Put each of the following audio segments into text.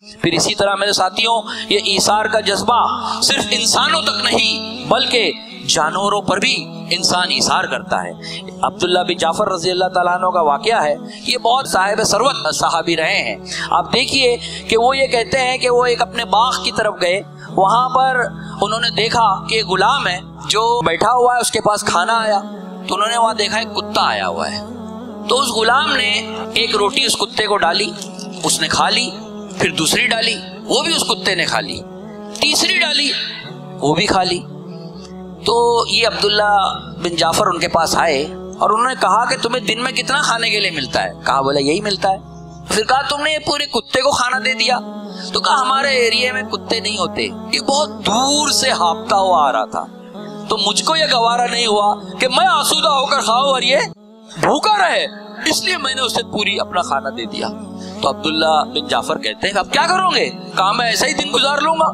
پھر اسی طرح میرے ساتھیوں یہ ایثار کا جذبہ صرف انسانوں تک نہیں بلکہ جانوروں پر بھی انسان ایثار کرتا ہے۔ عبداللہ بن جعفر رضی اللہ تعالیٰ عنہ کا واقعہ ہے، یہ بہت صاحب ثروت صحابی رہے ہیں۔ آپ دیکھیے کہ وہ یہ کہتے ہیں کہ وہ ایک اپنے باغ کی طرف گئے، وہاں پر انہوں نے دیکھا کہ ایک غلام ہے جو بیٹھا ہوا ہے، اس کے پاس کھانا آیا تو انہوں نے وہاں دیکھا ایک کتا آیا ہوا ہے، تو اس غلام نے ایک روٹی اس کتے کو ڈالی، اس نے کھا لی، پھر دوسری ڈالی، وہ بھی اس کتے نے کھا لی، تیسری ڈالی، وہ بھی کھا لی۔ تو یہ عبداللہ بن جعفر ان کے پاس آئے اور انہوں نے کہا کہ تمہیں دن میں کتنا کھانے کے لیے ملتا ہے؟ کہا بولا یہی ملتا ہے۔ پھر کہا تم نے یہ پورے کتے کو کھانا دے دیا؟ تو کہا ہمارے ایریے میں کتے نہیں ہوتے، یہ بہت دور سے ہانپتا ہوا آ رہا تھا، تو مجھ کو یہ گوارا نہیں ہوا کہ میں آسودہ ہو کر کھاؤں اور یہ بھوکا رہے، اس لیے میں نے اسے پوری اپنا کھانا دے دیا۔ تو عبداللہ بن جعفر کہتے ہیں اب کیا کرو گے؟ کہا میں ایسا ہی دن گزار لوں گا۔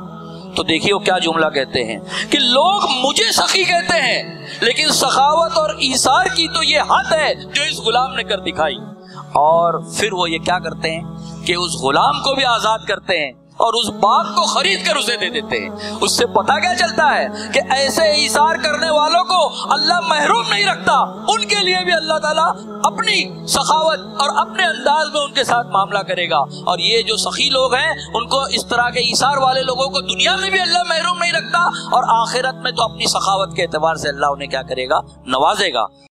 تو دیکھیے وہ کیا جملہ کہتے ہیں کہ لوگ مجھے سخی کہتے ہیں لیکن سخاوت اور ایثار کی تو یہ حد ہے جو اس غلام نے کر دکھائی۔ اور پھر وہ یہ کیا کرتے ہیں کہ اس غلام کو بھی آزاد کرتے ہیں اور اس باغ کو خرید کر اسے دے دیتے ہیں۔ اس سے پتہ کیا چلتا ہے کہ ایسے ایثار کرنے والوں کو اللہ محروم نہیں رکھتا، ان کے لیے بھی اللہ تعالیٰ اپنی سخاوت اور اپنے انداز میں ان کے ساتھ معاملہ کرے گا۔ اور یہ جو سخی لوگ ہیں ان کو اس طرح کے ایثار والے لوگوں کو دنیا میں بھی اللہ محروم نہیں رکھتا، اور آخرت میں تو اپنی سخاوت کے اعتبار سے اللہ انہیں کیا کرے گا؟ نوازے گا۔